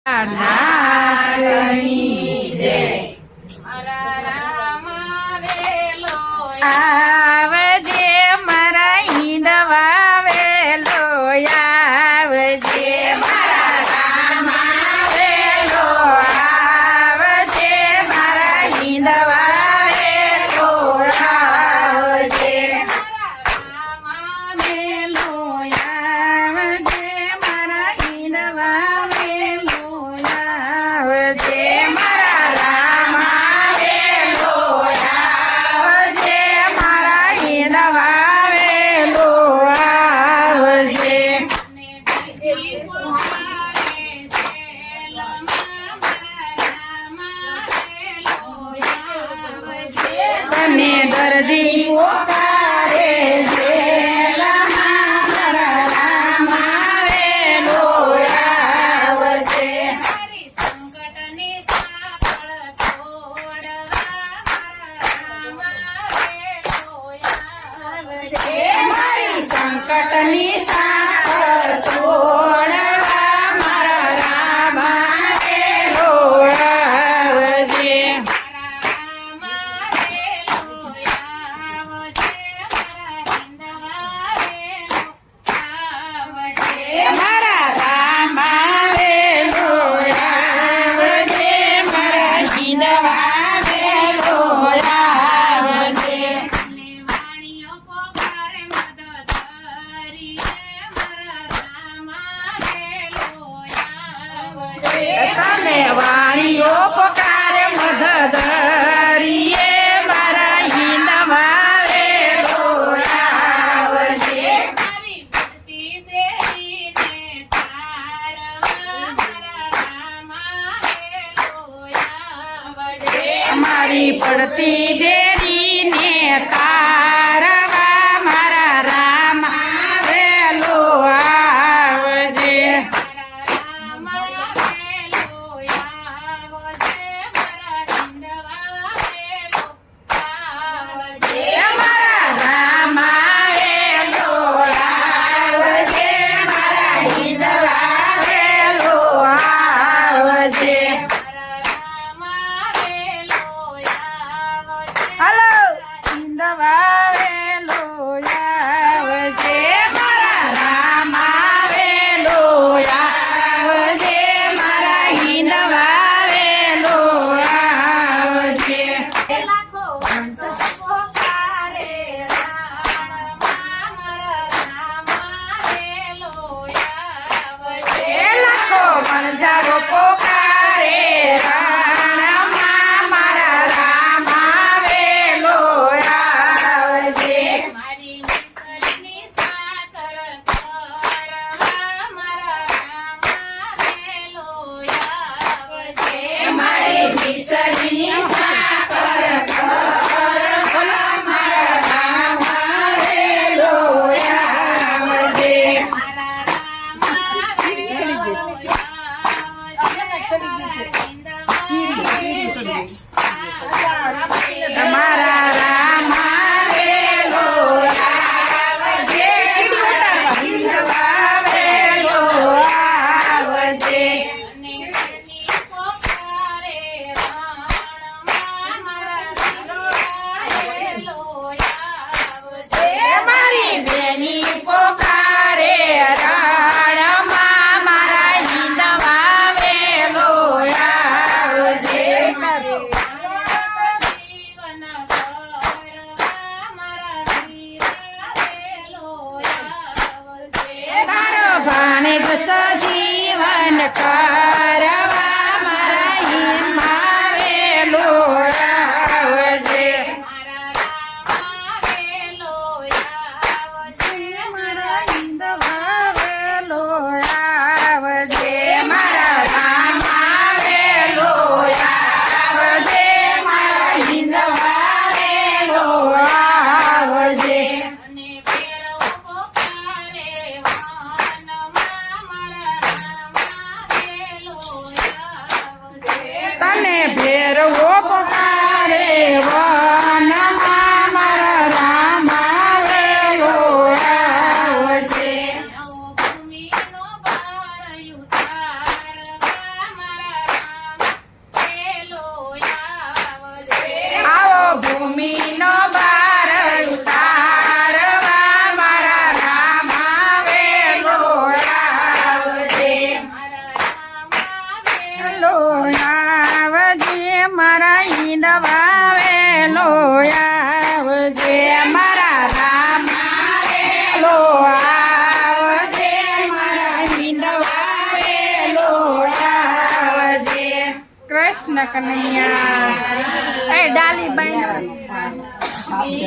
નાથની જય. આવજે મારા ઈંદવા વેલો, આવજે મારા રામ વેલો, આવજે મારા ઈંદવા વેલો, આવજે મારા વેલો, આવજે મારા ઈંદવા વેલો, આવજે મારા રામ વેલો, આવજે મારા ઈંદવા વેલો, આવજે. તને દરજી પોકારે જેલમાં મારા રામ વેલો, આવજે. સંકટની સાંકળ મારી સંકટની સાંકળ તોડવા મારા રામ વેલો, આવજે. મારા રામ વેલો, આવજે મારા હિંદવા વેલો, આવજે. તમે વાણીઓ પોકારે મદદરીએ મારા હિંદવા વેલો, આવજે. મારી પડતી દેરીને તારવા મારા રામ વેલો, આવજે. મારા રામ વેલો, આવજે મારા હિંદવા વેલો, આવજે. હલો હિંદવા વેલો, આવજે મારા રામ વેલો, આવજે મારા હિંદવા વેલો, આવજે. લાખો વણજારો પોકારે રાણમાં મારા રામ વેલો, આવજે. મારી મિસળની સાકર કરવા મારા રામ વેલો, આવજે. મારી મિસરીની સાકર કરવા મારા રામ વેલો, આવજે. મારા રામ વેલો, તમારા રામ વેલો, આવજે હિંદવા વેલો, આવજે. મારી બેની પોકારે રણમાં મારા હિંદવા વેલો, આવજે. તારો ભાણેજ સજીવન કરવા મારા હિંદવા વેલો, આવજે. મારા હિંદવા વેલો, આવજે મારા રામ વેલો, આવજે મારા હિંદવા વેલો, આવજે. તને ભેરવો પોકારે વનમાં મારા રામ વેલો, આવજે. ભૂમિનો ભાર યુતાર મારા ઈંદવા વેલો આવજે મારા રામ વેલો આવજે મારા ઈંદવા વેલો આવજે કૃષ્ણ કનૈયા એ ડાલી બાઈ